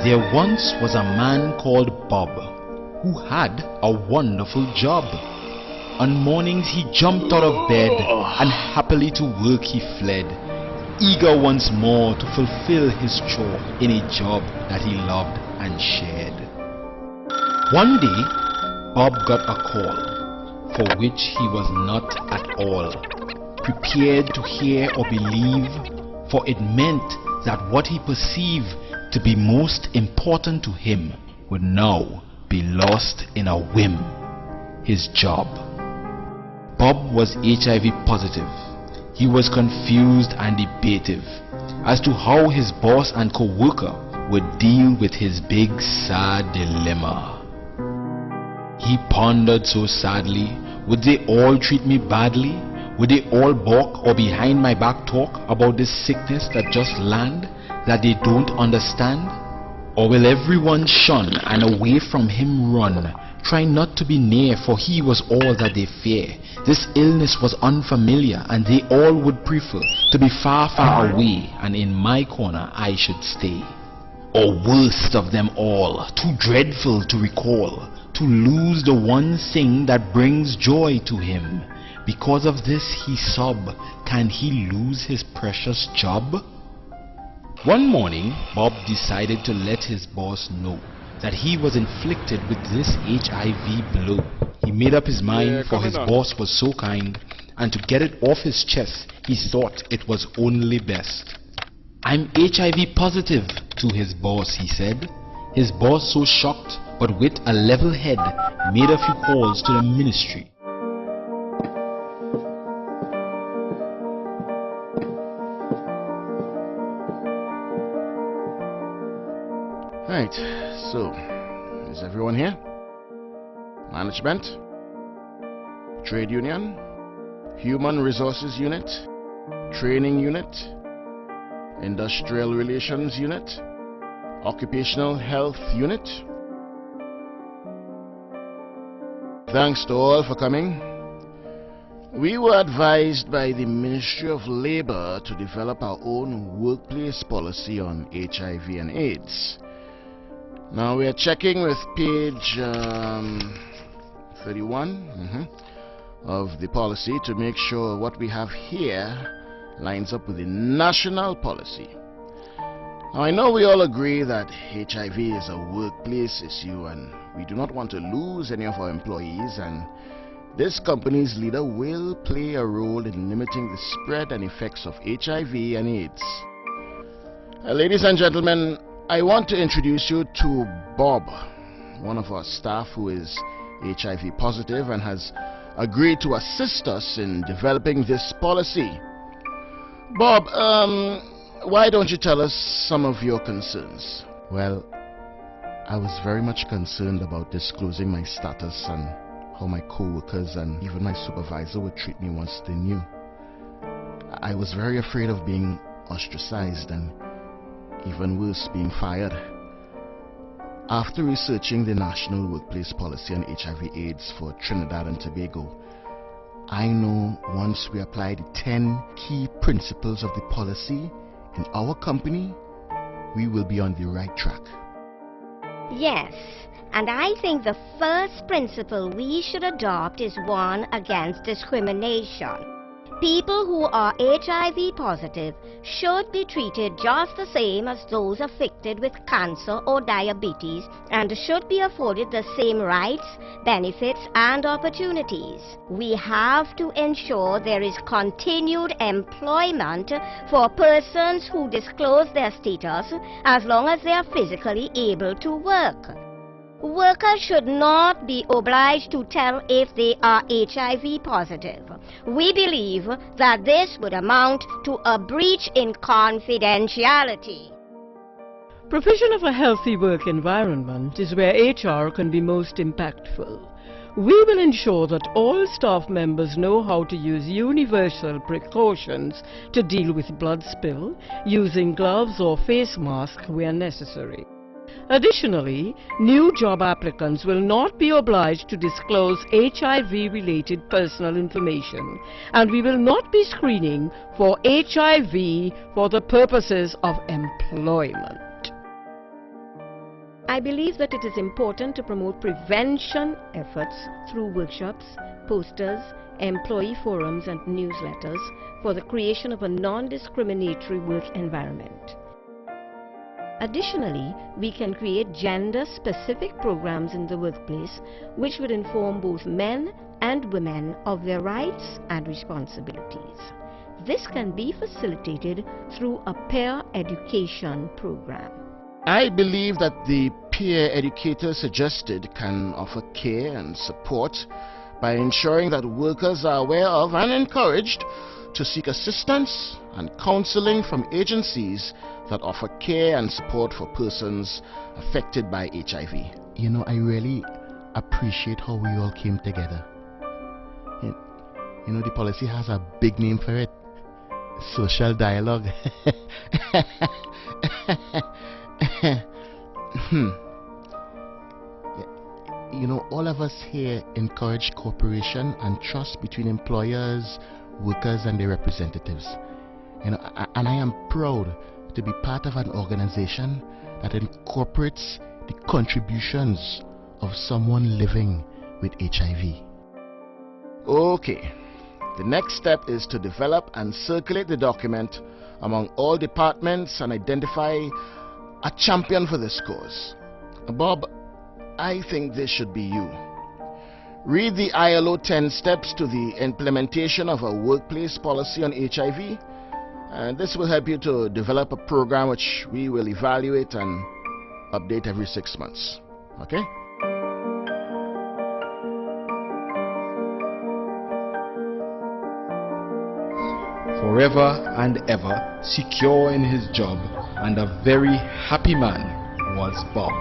There once was a man called Bob who had a wonderful job. On mornings he jumped out of bed and happily to work he fled, eager once more to fulfill his chore in a job that he loved and shared. One day Bob got a call for which he was not at all prepared to hear or believe, for it meant that what he perceived to be most important to him would now be lost in a whim: his job. Bob was HIV positive. He was confused and debative as to how his boss and co-worker would deal with his big sad dilemma. He pondered so sadly, would they all treat me badly? Would they all balk or behind my back talk about this sickness that just landed that they don't understand? Or will everyone shun and away from him run, try not to be near, for he was all that they fear? This illness was unfamiliar and they all would prefer to be far, far away, and in my corner I should stay. Or worst of them all, too dreadful to recall, to lose the one thing that brings joy to him. Because of this he sobbed, can he lose his precious job? One morning, Bob decided to let his boss know that he was inflicted with this HIV blow. He made up his mind, for his boss was so kind, and to get it off his chest, he thought it was only best. "I'm HIV positive," to his boss he said. His boss, so shocked, but with a level head, made a few calls to the ministry. Right, so, is everyone here? Management, Trade Union, Human Resources Unit, Training Unit, Industrial Relations Unit, Occupational Health Unit. Thanks to all for coming. We were advised by the Ministry of Labor to develop our own workplace policy on HIV and AIDS. Now we are checking with page 31 of the policy to make sure what we have here lines up with the national policy. Now I know we all agree that HIV is a workplace issue and we do not want to lose any of our employees, and this company's leader will play a role in limiting the spread and effects of HIV and AIDS. Ladies and gentlemen, I want to introduce you to Bob, one of our staff who is HIV positive and has agreed to assist us in developing this policy. Bob, why don't you tell us some of your concerns? Well, I was very much concerned about disclosing my status and how my co-workers and even my supervisor would treat me once they knew. I was very afraid of being ostracized and even worse, being fired. After researching the National Workplace Policy on HIV/AIDS for Trinidad and Tobago, I know once we apply the 10 key principles of the policy in our company, we will be on the right track. Yes, and I think the first principle we should adopt is one against discrimination. People who are HIV positive should be treated just the same as those afflicted with cancer or diabetes, and should be afforded the same rights, benefits and opportunities. We have to ensure there is continued employment for persons who disclose their status as long as they are physically able to work. Workers should not be obliged to tell if they are HIV positive. We believe that this would amount to a breach in confidentiality. Provision of a healthy work environment is where HR can be most impactful. We will ensure that all staff members know how to use universal precautions to deal with blood spill, using gloves or face masks where necessary. Additionally, new job applicants will not be obliged to disclose HIV-related personal information, and we will not be screening for HIV for the purposes of employment. I believe that it is important to promote prevention efforts through workshops, posters, employee forums and newsletters for the creation of a non-discriminatory work environment. Additionally, we can create gender-specific programs in the workplace which would inform both men and women of their rights and responsibilities. This can be facilitated through a peer education program. I believe that the peer educator suggested can offer care and support by ensuring that workers are aware of and encouraged to seek assistance and counseling from agencies that offer care and support for persons affected by HIV. You know, I really appreciate how we all came together. You know, the policy has a big name for it. Social dialogue. You know, all of us here encourage cooperation and trust between employers, workers and their representatives. You know, and I am proud to be part of an organization that incorporates the contributions of someone living with HIV. Okay, the next step is to develop and circulate the document among all departments and identify a champion for this cause. Bob, I think this should be you. Read the ILO 10 steps to the implementation of a workplace policy on HIV, and this will help you to develop a program which we will evaluate and update every 6 months. Okay? Forever and ever secure in his job and a very happy man was Bob.